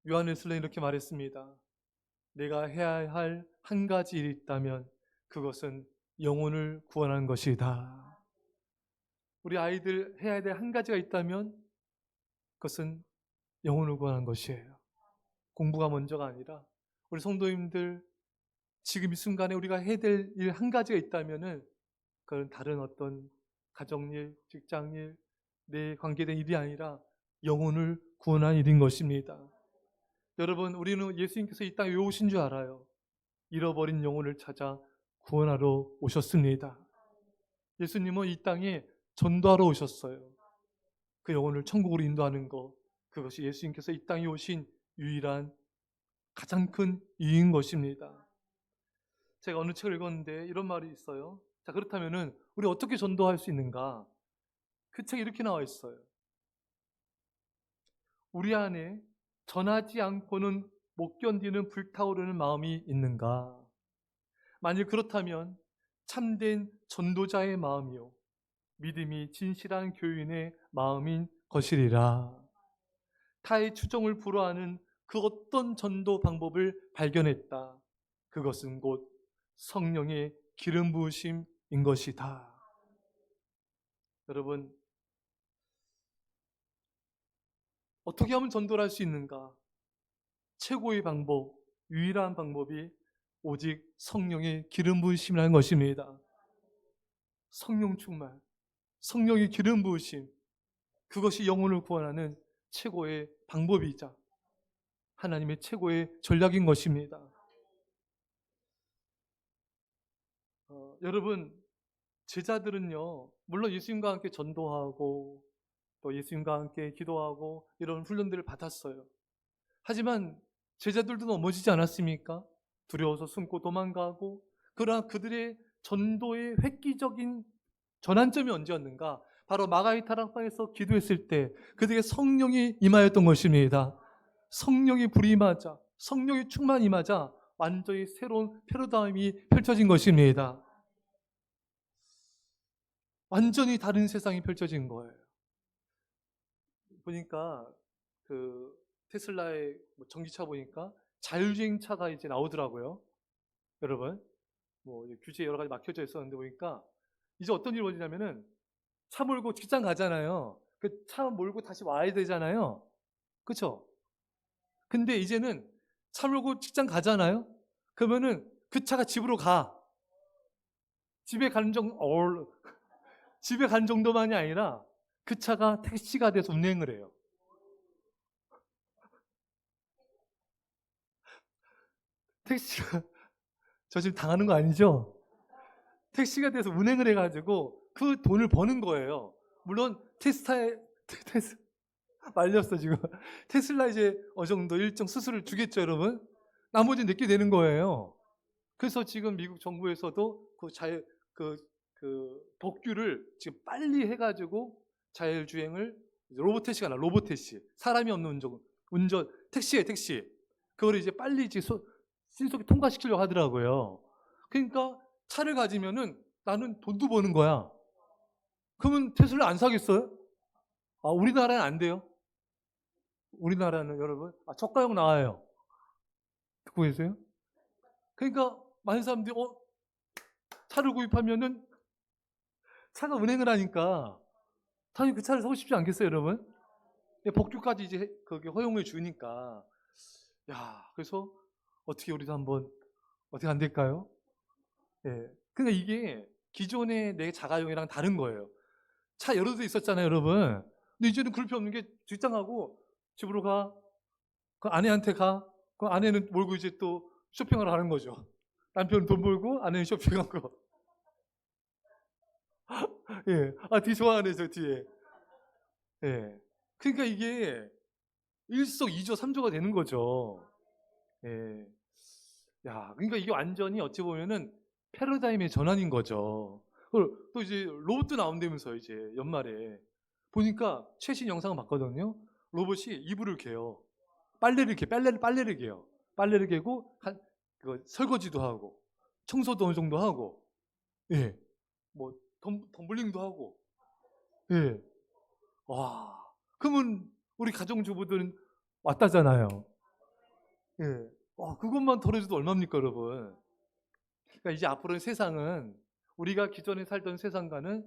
요한일서는 이렇게 말했습니다. 내가 해야 할 한 가지 일이 있다면 그것은 영혼을 구원하는 것이다. 우리 아이들 해야 될 한 가지가 있다면 그것은 영혼을 구원하는 것이에요. 공부가 먼저가 아니라 우리 성도님들 지금 이 순간에 우리가 해야 될 일 한 가지가 있다면은 그건 다른 어떤 가정일, 직장일, 내 관계된 일이 아니라 영혼을 구원하는 일인 것입니다. 여러분, 우리는 예수님께서 이 땅에 왜 오신 줄 알아요? 잃어버린 영혼을 찾아 구원하러 오셨습니다. 예수님은 이 땅에 전도하러 오셨어요. 그 영혼을 천국으로 인도하는 것, 그것이 예수님께서 이 땅에 오신 유일한 가장 큰 이유인 것입니다. 제가 어느 책을 읽었는데 이런 말이 있어요. 자, 그렇다면은 우리 어떻게 전도할 수 있는가? 그 책에 이렇게 나와 있어요. 우리 안에 전하지 않고는 못 견디는 불타오르는 마음이 있는가? 만일 그렇다면 참된 전도자의 마음이요, 믿음이 진실한 교인의 마음인 것이리라. 타의 추종을 불허하는 그 어떤 전도 방법을 발견했다. 그것은 곧 성령의 기름 부으심인 것이다. 여러분, 어떻게 하면 전도를 할 수 있는가? 최고의 방법, 유일한 방법이 오직 성령의 기름 부으심이라는 것입니다. 성령 충만, 성령의 기름 부으심, 그것이 영혼을 구원하는 최고의 방법이자 하나님의 최고의 전략인 것입니다. 여러분, 제자들은요, 물론 예수님과 함께 전도하고 또 예수님과 함께 기도하고 이런 훈련들을 받았어요. 하지만 제자들도 넘어지지 않았습니까? 두려워서 숨고 도망가고. 그러나 그들의 전도의 획기적인 전환점이 언제였는가? 바로 마가의 타락방에서 기도했을 때 그들에게 성령이 임하였던 것입니다. 성령이 불이 임하자, 성령의 충만이 임하자 완전히 새로운 패러다임이 펼쳐진 것입니다. 완전히 다른 세상이 펼쳐진 거예요. 보니까 그 테슬라의 전기차 보니까 자율주행차가 이제 나오더라고요. 여러분, 뭐 규제 여러 가지 막혀져 있었는데 보니까 이제 어떤 일이 벌어지냐면은 차 몰고 직장 가잖아요. 그 차 몰고 다시 와야 되잖아요. 그렇죠? 근데 이제는 차 몰고 직장 가잖아요. 그러면은 그 차가 집으로 가. 집에 가는 집에 간 정도만이 아니라 그 차가 택시가 돼서 운행을 해요. 택시가 저 지금 당하는 거 아니죠? 택시가 돼서 운행을 해가지고 그 돈을 버는 거예요. 물론 말렸어 지금. 테슬라 이제 어느 정도 일정 수수료를 주겠죠, 여러분. 나머지는 내게 되는 거예요. 그래서 지금 미국 정부에서도 그 법규를 지금 빨리 해가지고 자율주행을 로봇택시가 나 로봇택시 사람이 없는 운전 택시 그거를 이제 빨리 이제 신속히 통과시키려고 하더라고요. 그러니까 차를 가지면은 나는 돈도 버는 거야. 그러면 테슬라 안 사겠어요? 아, 우리나라는 안 돼요. 우리나라는 여러분 저가형 나와요. 듣고 계세요? 그러니까 많은 사람들이 차를 구입하면은 차가 운행을 하니까 당연히 그 차를 사고 싶지 않겠어요, 여러분? 복주까지 이제 거기 허용을 주니까 그래서 어떻게 우리도 한번 어떻게 안 될까요? 예. 그러니까 이게 기존의 내 자가용이랑 다른 거예요. 차 여러 대 있었잖아요, 여러분. 근데 이제는 그럴 필요 없는 게 직장하고 집으로 가, 그 아내한테 가, 그 아내는 몰고 이제 또 쇼핑하러 가는 거죠. 남편은 돈 벌고 아내는 쇼핑하고. 예. 뒤 좋아하네, 저 뒤에. 예. 그러니까 이게 일석이조 삼조가 되는 거죠. 예. 그러니까 이게 완전히 어찌 보면은 패러다임의 전환인 거죠. 또 이제 로봇도 나온다면서 이제 연말에 보니까 최신 영상을 봤거든요. 로봇이 이불을 개요. 빨래를 개요. 빨래를 개고 설거지도 하고 청소도 어느 정도 하고, 예, 뭐 덤블링도 하고, 예. 와, 그러면 우리 가정주부들은 왔다잖아요. 예. 그것만 덜어줘도 얼마입니까, 여러분? 그러니까 이제 앞으로의 세상은 우리가 기존에 살던 세상과는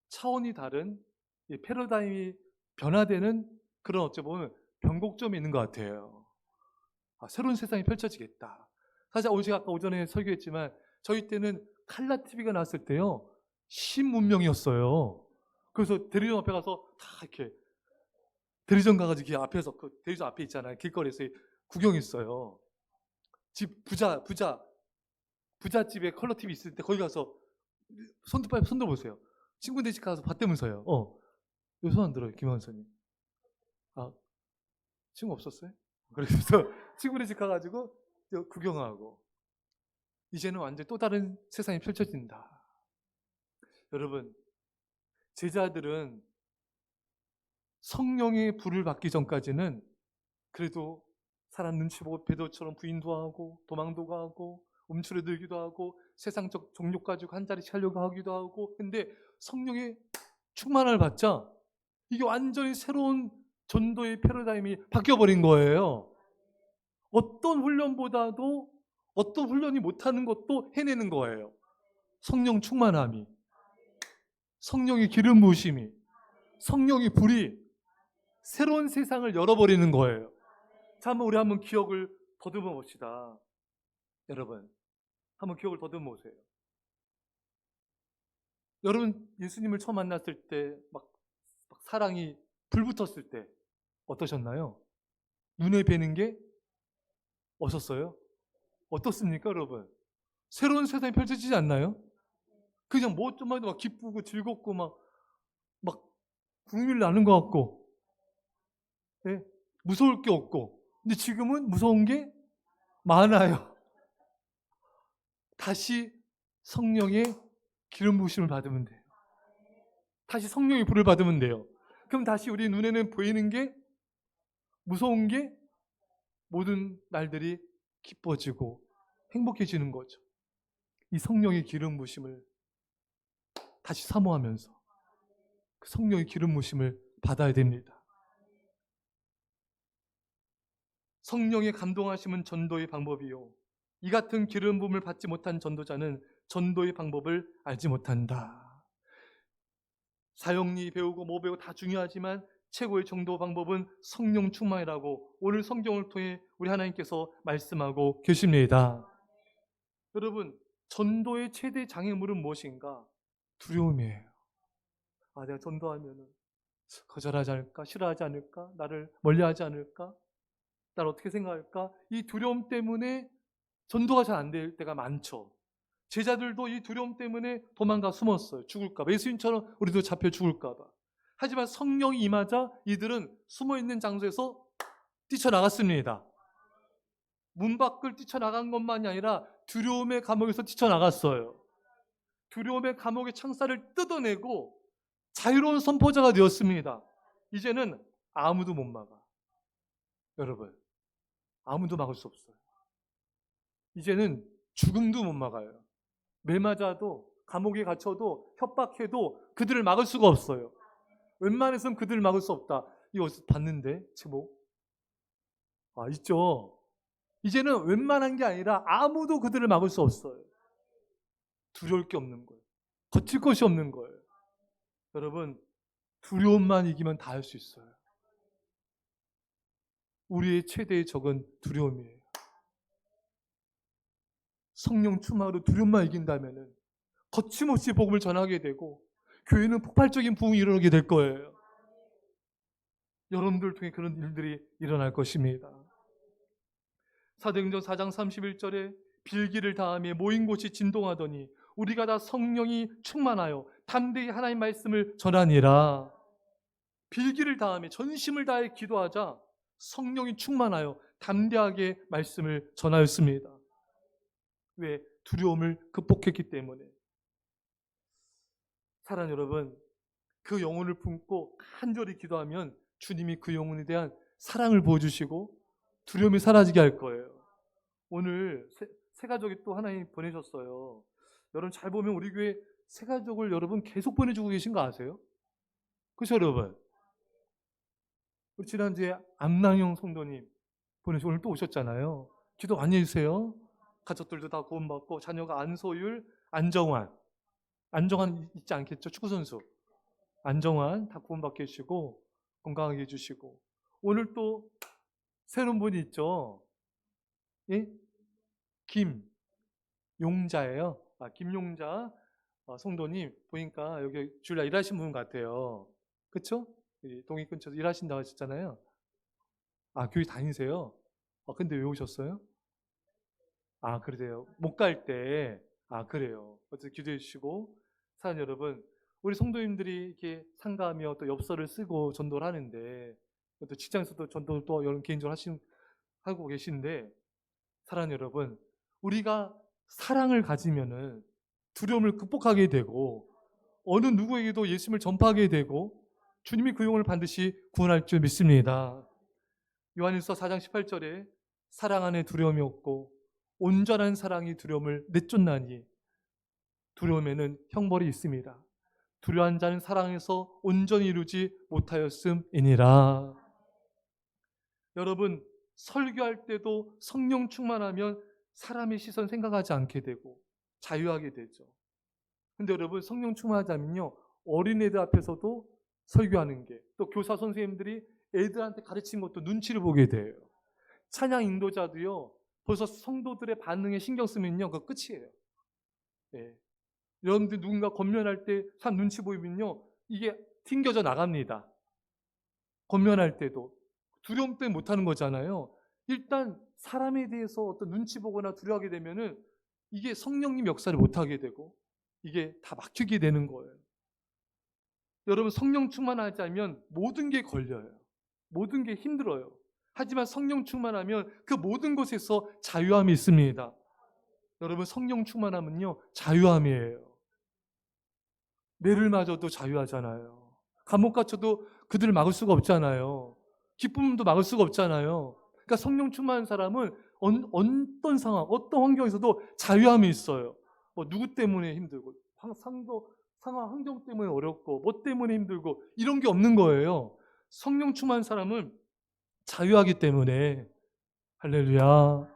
차원이 다른 이 패러다임이 변화되는 그런 어찌 보면 변곡점이 있는 것 같아요. 새로운 세상이 펼쳐지겠다. 사실 제가 아까 오전에 설교했지만 저희 때는 칼라 TV가 나왔을 때요. 신문명이었어요. 그래서 대리점 앞에 가서 다 이렇게 대리점 가가지고 앞에서 그 대리점 앞에 있잖아요. 길거리에서 구경했어요. 집 부잣집에 컬러 TV 있을 때 거기 가서 손도 보세요. 친구네 집 가서 봤다면서요. 왜 손 안 들어요, 김한선님? 친구 없었어요? 그래서 친구네 집 가가지고 구경하고 이제는 완전 또 다른 세상이 펼쳐진다. 여러분, 제자들은 성령의 불을 받기 전까지는 그래도 사람 눈치 보고 베드로처럼 부인도 하고 도망도 가고 움츠러들기도 하고 세상적 종욕 가지고 한 자리씩 하려고 하기도 하고, 근데 성령의 충만함을 받자 이게 완전히 새로운 전도의 패러다임이 바뀌어버린 거예요. 어떤 훈련보다도 어떤 훈련이 못하는 것도 해내는 거예요. 성령 충만함이, 성령의 기름 부으심이, 성령의 불이 새로운 세상을 열어버리는 거예요. 자, 우리 한번 기억을 더듬어 봅시다. 여러분, 한번 기억을 더듬어 보세요. 여러분, 예수님을 처음 만났을 때 막 사랑이 불붙었을 때 어떠셨나요? 눈에 뵈는 게 어셨어요? 어떻습니까, 여러분? 새로운 세상이 펼쳐지지 않나요? 그냥 뭐 좀 해도 막 기쁘고 즐겁고 막 국민을 나는 것 같고, 네? 무서울 게 없고. 근데 지금은 무서운 게 많아요. 다시 성령의 기름 부으심을 받으면 돼요. 다시 성령의 불을 받으면 돼요. 그럼 다시 우리 눈에는 보이는 게 무서운 게 모든 날들이 기뻐지고 행복해지는 거죠. 이 성령의 기름 부으심을 다시 사모하면서 그 성령의 기름 부으심을 받아야 됩니다. 성령의 감동하심은 전도의 방법이요, 이 같은 기름 부음을 받지 못한 전도자는 전도의 방법을 알지 못한다. 사역리 배우고 뭐 배우고 다 중요하지만 최고의 전도 방법은 성령 충만이라고 오늘 성경을 통해 우리 하나님께서 말씀하고 계십니다. 여러분, 전도의 최대 장애물은 무엇인가? 두려움이에요. 내가 전도하면 거절하지 않을까? 싫어하지 않을까? 나를 멀리하지 않을까? 나를 어떻게 생각할까? 이 두려움 때문에 전도가 잘 안 될 때가 많죠. 제자들도 이 두려움 때문에 도망가 숨었어요. 죽을까 봐. 예수님처럼 우리도 잡혀 죽을까 봐. 하지만 성령이 임하자 이들은 숨어있는 장소에서 뛰쳐나갔습니다. 문 밖을 뛰쳐나간 것만이 아니라 두려움의 감옥에서 뛰쳐나갔어요. 두려움의 감옥의 창살을 뜯어내고 자유로운 선포자가 되었습니다. 이제는 아무도 못 막아. 여러분, 아무도 막을 수 없어요. 이제는 죽음도 못 막아요. 매 맞아도, 감옥에 갇혀도, 협박해도 그들을 막을 수가 없어요. 웬만해서는 그들을 막을 수 없다. 이거 어디서 봤는데, 제목? 있죠. 이제는 웬만한 게 아니라 아무도 그들을 막을 수 없어요. 두려울 게 없는 거예요. 거칠 것이 없는 거예요. 여러분, 두려움만 이기면 다 할 수 있어요. 우리의 최대의 적은 두려움이에요. 성령 충만으로 두려움만 이긴다면 거침없이 복음을 전하게 되고 교회는 폭발적인 부흥이 일어나게 될 거예요. 여러분들 통해 그런 일들이 일어날 것입니다. 사도행전 4장 31절에 빌기를 다하며 모인 곳이 진동하더니 우리가 다 성령이 충만하여 담대히 하나님 말씀을 전하니라. 빌기를 다하며 전심을 다해 기도하자 성령이 충만하여 담대하게 말씀을 전하였습니다. 왜? 두려움을 극복했기 때문에. 사랑하는 여러분, 그 영혼을 품고 간절히 기도하면 주님이 그 영혼에 대한 사랑을 보여주시고 두려움이 사라지게 할 거예요. 오늘 새 가족이 또 하나님 보내셨어요. 여러분 잘 보면 우리 교회 새 가족을 여러분 계속 보내주고 계신 거 아세요? 그렇죠, 여러분? 우리 지난주에 안랑영 성도님 보내시고 오늘 또 오셨잖아요. 기도 많이 해주세요. 가족들도 다 구원받고 자녀가 안소율, 안정환 있지 않겠죠? 축구선수 안정환 다 구원받게 해주시고 건강하게 해주시고 오늘 또 새로운 분이 있죠. 예? 김용자예요. 김용자 성도님 보니까 여기 주일날 일하신 분 같아요. 그쵸? 동이 근처에서 일하신다고 하셨잖아요. 교회 다니세요? 근데 왜 오셨어요? 그러세요. 못 갈 때. 그래요. 어쨌든 기도해 주시고. 사랑하는 여러분, 우리 성도님들이 이렇게 상가하며 또 엽서를 쓰고 전도를 하는데, 또 직장에서도 전도를 또 여러분 개인적으로 하고 계신데, 사랑하는 여러분, 우리가 사랑을 가지면은 두려움을 극복하게 되고, 어느 누구에게도 예수님을 전파하게 되고, 주님이 그 영혼을 반드시 구원할 줄 믿습니다. 요한일서 4장 18절에 사랑 안에 두려움이 없고 온전한 사랑이 두려움을 내쫓나니 두려움에는 형벌이 있습니다. 두려워한 자는 사랑에서 온전히 이루지 못하였음이니라. 여러분 설교할 때도 성령 충만하면 사람의 시선 생각하지 않게 되고 자유하게 되죠. 근데 여러분 성령 충만하자면요 어린애들 앞에서도 설교하는 게 또 교사 선생님들이 애들한테 가르친 것도 눈치를 보게 돼요. 찬양 인도자도요 벌써 성도들의 반응에 신경 쓰면요 그거 끝이에요. 예. 여러분들 누군가 권면할 때 참 눈치 보이면요 이게 튕겨져 나갑니다. 권면할 때도 두려움 때문에 못하는 거잖아요. 일단 사람에 대해서 어떤 눈치 보거나 두려워하게 되면은 이게 성령님 역사를 못하게 되고 이게 다 막히게 되는 거예요. 여러분 성령 충만하지 않으면 모든 게 걸려요. 모든 게 힘들어요. 하지만 성령 충만하면 그 모든 것에서 자유함이 있습니다. 여러분 성령 충만하면요 자유함이에요. 매를 맞아도 자유하잖아요. 감옥 갇혀도 그들을 막을 수가 없잖아요. 기쁨도 막을 수가 없잖아요. 그러니까 성령 충만한 사람은 어떤 상황, 어떤 환경에서도 자유함이 있어요. 누구 때문에 힘들고 상황 환경 때문에 어렵고 뭐 때문에 힘들고 이런 게 없는 거예요. 성령 충만한 사람은 자유하기 때문에 할렐루야.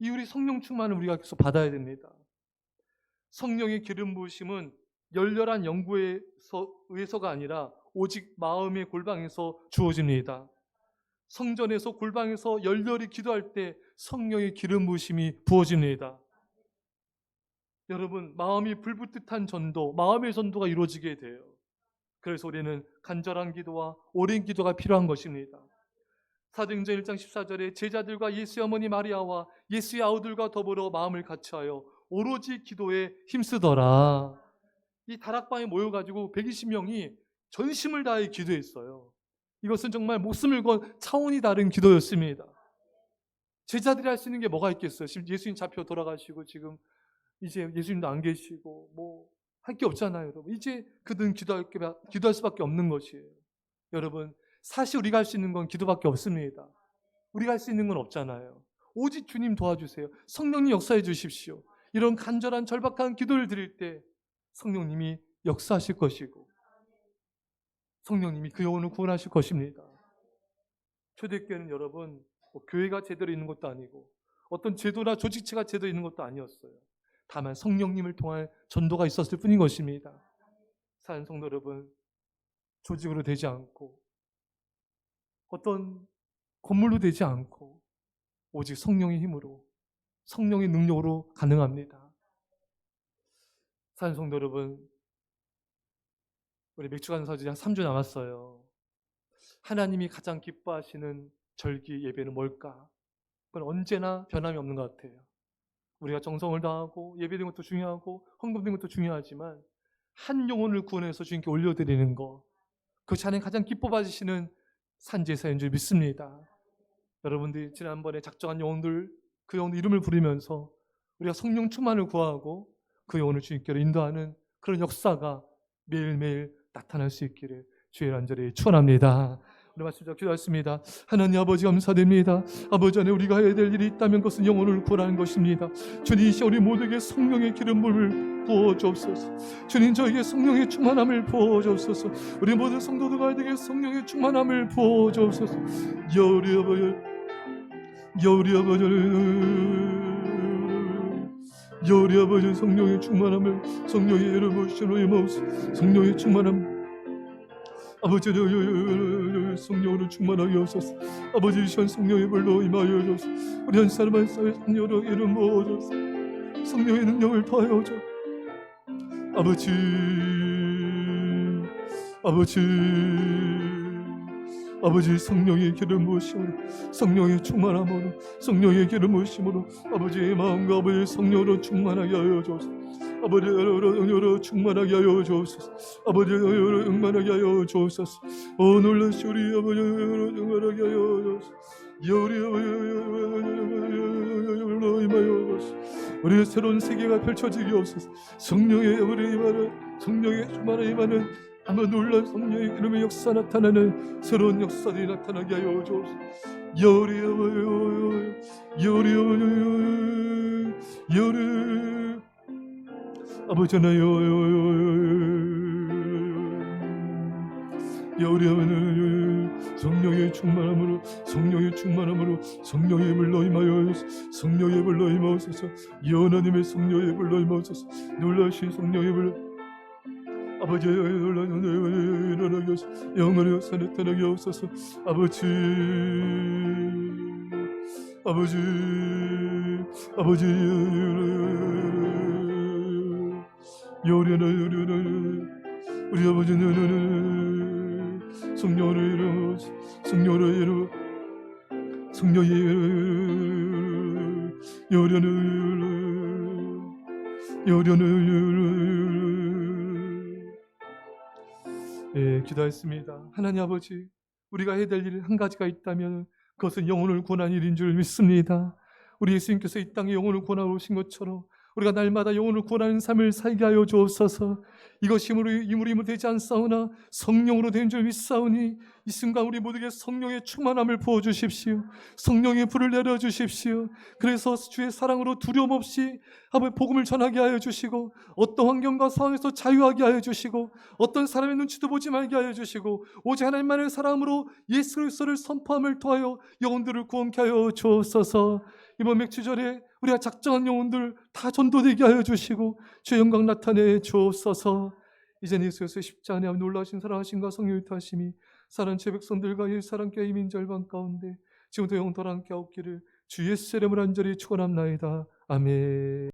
이 우리 성령 충만을 우리가 계속 받아야 됩니다. 성령의 기름 부으심은 열렬한 연구에 의해서가 아니라 오직 마음의 골방에서 주어집니다. 성전에서 골방에서 열렬히 기도할 때 성령의 기름 부으심이 부어집니다. 여러분 마음이 불붙듯한 전도, 마음의 전도가 이루어지게 돼요. 그래서 우리는 간절한 기도와 오랜 기도가 필요한 것입니다. 사도행전 1장 14절에 제자들과 예수의 어머니 마리아와 예수의 아우들과 더불어 마음을 같이하여 오로지 기도에 힘쓰더라. 이 다락방에 모여가지고 120명이 전심을 다해 기도했어요. 이것은 정말 목숨을 건 차원이 다른 기도였습니다. 제자들이 할 수 있는 게 뭐가 있겠어요? 지금 예수님 잡혀 돌아가시고 지금 이제 예수님도 안 계시고 뭐 할 게 없잖아요, 여러분. 이제 그들은 기도할 수밖에 없는 것이에요. 여러분, 사실 우리가 할 수 있는 건 기도밖에 없습니다. 우리가 할 수 있는 건 없잖아요. 오직 주님 도와주세요. 성령님 역사해 주십시오. 이런 간절한 절박한 기도를 드릴 때 성령님이 역사하실 것이고 성령님이 그 영혼을 구원하실 것입니다. 초대교회는 여러분 교회가 제대로 있는 것도 아니고 어떤 제도나 조직체가 제대로 있는 것도 아니었어요. 다만 성령님을 통한 전도가 있었을 뿐인 것입니다. 사랑하는 성도 여러분, 조직으로 되지 않고 어떤 건물로 되지 않고 오직 성령의 힘으로 성령의 능력으로 가능합니다. 사랑하는 성도 여러분, 우리 맥주간사지 한 3주 남았어요. 하나님이 가장 기뻐하시는 절기 예배는 뭘까? 그건 언제나 변함이 없는 것 같아요. 우리가 정성을 다하고 예배드리는 것도 중요하고 헌금드리는 것도 중요하지만 한 영혼을 구원해서 주님께 올려드리는 것, 그것이 하나님 가장 기뻐 받으시는 산제사인 줄 믿습니다. 여러분들이 지난번에 작정한 영혼들, 그 영혼들 이름을 부르면서 우리가 성령 충만을 구하고 그 영혼을 주님께로 인도하는 그런 역사가 매일매일 나타날 수 있기를 주의 간절히 축원합니다. 우리 말씀 잘 기도하겠습니다. 하나님 아버지 감사드립니다. 아버지 안에 우리가 해야 될 일이 있다면 그것은 영혼을 구원하는 것입니다. 주님 이 시간 우리 모두에게 성령의 기름을 부어주옵소서. 주님 저에게 성령의 충만함을 부어주옵소서. 우리 모든 성도들에게 성령의 충만함을 부어주옵소서. 여우리 아버지 성령의 충만함을 성령의 이름으로 임하옵소서. 성령의 충만함 아버지 성령으로 충만하게 하소서. 아버지 이 시간 성령의 불로 임하여 주소서. 우리 한 사람 한 사람의 성령으로 이름 모아줘서 성령의 능력을 더하여 줘. 아버지 성령의 기름 부으심으로 성령의 충만함으로 성령의 기름 부으심으로 아버지의 마음과 아버지의 성령으로 충만하게 하여 주소서. 아버지 여러 충만하게 하여 주소서. 아버지 여러 충만하게 하여 주소서. 놀라시 우리 아버지 여러 충만하게 하여 주소서. 우리 우리의 새로운 세계가 펼쳐지게 없소서. 성령의 우리 임하는 성령의 충만한 임하는 아마 놀란 성령의 이름의 역사 나타나는 새로운 역사들이 나타나게 하여 주옵소서. 아버지 성령의 충만함으로 성령의 불로 임하여 성령의 불로 임하옵소서. 하나님의 성령의 불로 임하옵소서. 놀라신 성령의 불로 아버지 일어나게 하소서. 영원의 역사 나타나게 하옵소서. 아버지 요리하나 우리 아버지는 성령으로 이루어 성령의 기도했습니다. 하나님 아버지, 우리가 해야 될 일 한 가지가 있다면 그것은 영혼을 구원하는 일인 줄 믿습니다. 우리 예수님께서 이 땅에 영혼을 구원하러 오신 것처럼 우리가 날마다 영혼을 구원하는 삶을 살게 하여 주옵소서. 이것이 힘으로 되지 않사오나 성령으로 된 줄 믿사오니 이 순간 우리 모두에게 성령의 충만함을 부어주십시오. 성령의 불을 내려주십시오. 그래서 주의 사랑으로 두려움 없이 복음을 전하게 하여 주시고 어떤 환경과 상황에서 자유하게 하여 주시고 어떤 사람의 눈치도 보지 말게 하여 주시고 오직 하나님만의 사랑으로 예수 그리스도를 선포함을 통하여 영혼들을 구원케 하여 주옵소서. 이번 맥주절에 우리가 작정한 영혼들 다 전도되게 하여 주시고 주의 영광 나타내 주옵소서. 이제 예수의 십자가 안에 놀라신 사랑하심과 성령의 타심이 사랑 제 백성들과 사랑께 이민 절반 가운데 지금부터 영원토록 함께 없기를 주 예수 이름으로 간절히 축원합나이다. 아멘.